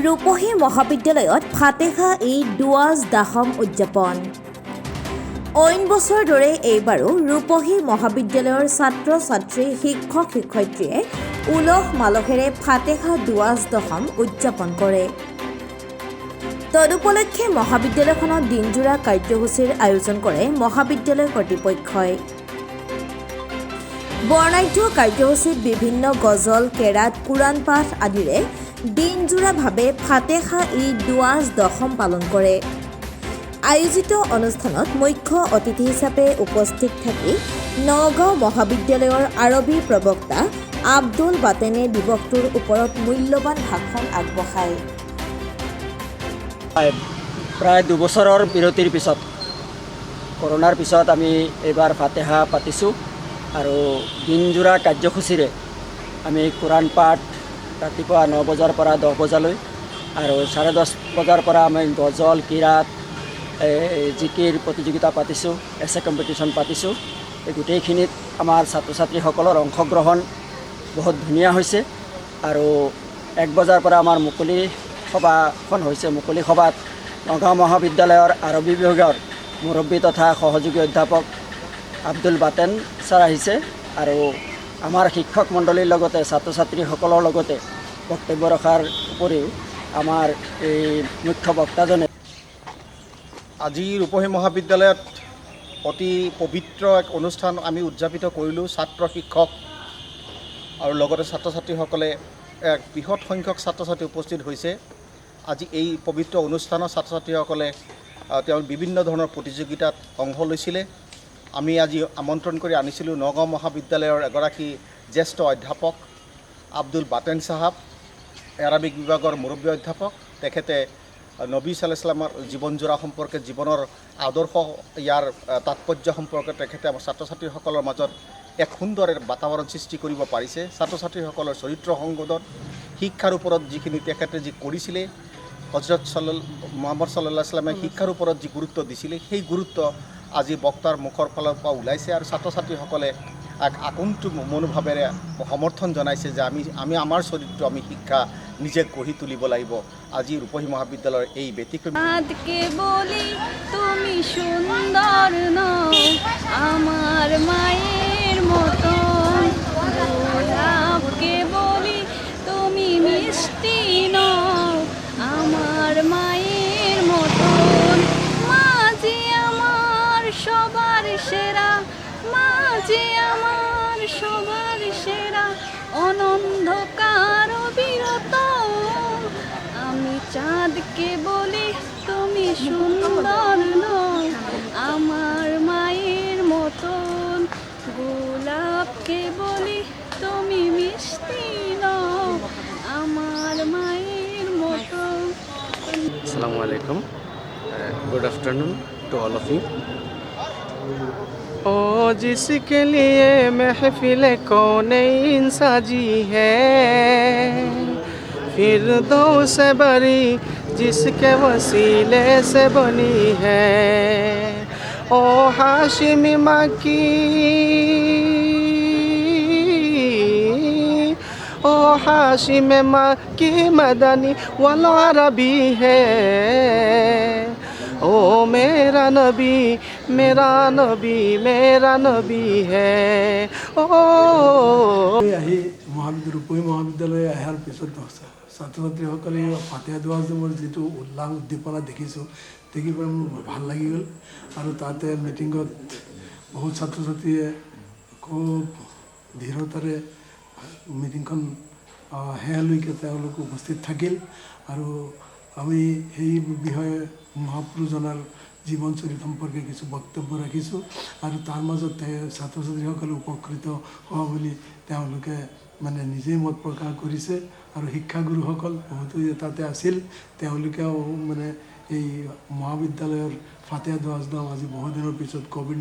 ৰূপহী মহাবিদ্যালয়ত ফাতেহা দুৱাজ দাহম উদযাপন। অইন বছৰৰ দৰে এইবাৰো ৰূপহী মহাবিদ্যালয়ৰ ছাত্ৰ ছাত্ৰী শিক্ষক শিক্ষয়িত্ৰীয়ে উলহ মালহেৰে ফাতেহা দুৱাজ দহম উদযাপন কৰে। তদুপলক্ষে মহাবিদ্যালয়খনত দিনজোৰা কাৰ্যসূচীৰ আয়োজন কৰে মহাবিদ্যালয় কৰ্তৃপক্ষই। বৰ্ণাঢ্য কাৰ্যসূচীত বিভিন্ন গজল, কেৰাত, কোৰাণ পাঠ আদিৰে দিনজোৰাভাৱে ফাতেহা দুৱাজ দহম পালন কৰে। আয়োজিত অনুষ্ঠানত মুখ্য অতিথি হিচাপে উপস্থিত থাকি নগাঁও মহাবিদ্যালয়ৰ আৰবী প্ৰবক্তা আব্দুল বাতেনে দিৱসটোৰ ওপৰত মূল্যৱান ভাষণ আগবঢ়ায়। প্ৰায় দুবছৰৰ বিৰতিৰ পিছত কৰোণাৰ পিছত আমি এইবাৰ ফাতেহা পাতিছোঁ আৰু দিনজোৰা কাৰ্যসূচীৰে আমি কোৰাণ পাঠ ৰাতিপুৱা 9 বজাৰ পৰা 10 বজালৈ আৰু 10:30 বজাৰ পৰা আমি গজল, কিৰাত, জিকিৰ প্ৰতিযোগিতা পাতিছোঁ, এছে কম্পিটিশ্যন পাতিছোঁ। এই গোটেইখিনিত আমাৰ ছাত্ৰ ছাত্ৰীসকলৰ অংশগ্ৰহণ বহুত ধুনীয়া হৈছে আৰু 1 বজাৰ পৰা আমাৰ মুকলি সভাখন হৈছে। মুকলি সভাত নগাঁও মহাবিদ্যালয়ৰ আৰবী বিভাগৰ মুৰব্বী তথা সহযোগী অধ্যাপক আব্দুল বাতেন ছাৰ আহিছে আৰু আমাৰ শিক্ষক মণ্ডলীৰ লগতে ছাত্ৰ ছাত্ৰীসকলৰ লগতে বক্তব্য ৰখাৰ উপৰিও আমাৰ এই মুখ্য বক্তাজনে আজি ৰূপহী মহাবিদ্যালয়ত অতি পবিত্ৰ এক অনুষ্ঠান আমি উদযাপিত কৰিলোঁ। ছাত্ৰ শিক্ষক আৰু লগতে ছাত্ৰ ছাত্ৰীসকলে এক বৃহৎ সংখ্যক ছাত্ৰ ছাত্ৰী উপস্থিত হৈছে। আজি এই পবিত্ৰ অনুষ্ঠানত ছাত্ৰ ছাত্ৰীসকলে তেওঁ বিভিন্ন ধৰণৰ প্ৰতিযোগিতাত অংশ লৈছিলে। আমি আজি আমন্ত্ৰণ কৰি আনিছিলোঁ নগাঁও মহাবিদ্যালয়ৰ এগৰাকী জ্যেষ্ঠ অধ্যাপক আব্দুল বাতেন চাহাব, আৰবিক বিভাগৰ মুৰব্বী অধ্যাপক। তেখেতে নবী সাল্লাল্লাহু আলাইহি ওয়াসাল্লামৰ জীৱনজোৰা সম্পৰ্কে, জীৱনৰ আদৰ্শ, ইয়াৰ তাৎপৰ্য সম্পৰ্কে তেখেতে আমাৰ ছাত্ৰ ছাত্ৰীসকলৰ মাজত এক সুন্দৰ বাতাবৰণ সৃষ্টি কৰিব পাৰিছে। ছাত্ৰ ছাত্ৰীসকলৰ চৰিত্ৰ সংশোধন, শিক্ষাৰ ওপৰত যিখিনি তেখেতে যি কৰিছিলে, হজৰত মুহাম্মদ সাল্লাল্লাহু আলাইহি ওয়াসাল্লামে শিক্ষাৰ ওপৰত যি গুৰুত্ব দিছিলে, সেই গুৰুত্ব আজি বক্তাৰ মুখৰ ফালৰ পৰা ওলাইছে আৰু ছাত্ৰ ছাত্ৰীসকলে এক আকন্তুক মনোভাৱেৰে সমৰ্থন জনাইছে যে আমি আমাৰ চৰিত্ৰ, আমি শিক্ষা নিজে গঢ়ি তুলিব লাগিব। আজি ৰূপহী মহাবিদ্যালয়ৰ এই ব্যতিক্ৰমী তুমি সুন্দর নও আমার মায়ের মতো, গোলাপকে বলি তুমি মিষ্টি নও আমার মায়ের মতো, মাঝে আমার সবার সেরা, মাঝে আমার সবার সেরা, অনন্ধকার বিরত আমি চাঁদকে বলি তুমি সুন্দর নও আমার মায়ের মতন, গোলাপকে বলি তুমি মিষ্টি নও আমার মায়ের মতন। Assalamu alaikum. Good afternoon to all of you. ओ जिसके लिए महफिल कौनैन साजी है, फिरदौस से बरी जिसके वसीले से बनी है, ओ हाशिमी मक्की, ओ हाशिम मक्की मदनी वल अरबी है, ओ मेरा नबी मेरा नबी मेरा नबी है। ओ আহি ৰূপহী মহাবিদ্যালয় অহাৰ পিছত ছাত্ৰ ছাত্ৰীসকলে ফাতেহা দুৱাজৰ যিটো উল্লাস উদ্দীপনা দেখিছোঁ, দেখি পেলাই মোৰ ভাল লাগি গ'ল। আৰু তাতে মিটিঙত বহুত ছাত্ৰ ছাত্ৰীয়ে খুব দৃঢ়তাৰে মিটিংখন শেষলৈকে তেওঁলোক উপস্থিত থাকিল আৰু আমি সেই বিষয়ে মহাপুৰুষজনাৰ জীৱনচৰিত সম্পৰ্কে কিছু বক্তব্য ৰাখিছোঁ আৰু তাৰ মাজত ছাত্ৰ ছাত্ৰীসকলে উপকৃত হোৱা বুলি তেওঁলোকে নিজেই মত প্ৰকাশ কৰিছে। আৰু শিক্ষাগুৰুসকল বহুতো তাতে আছিল, তেওঁলোকেও এই মহাবিদ্যালয়ৰ ফাতেহা দুৱাজ আজি বহুদিনৰ পিছত ক'ভিড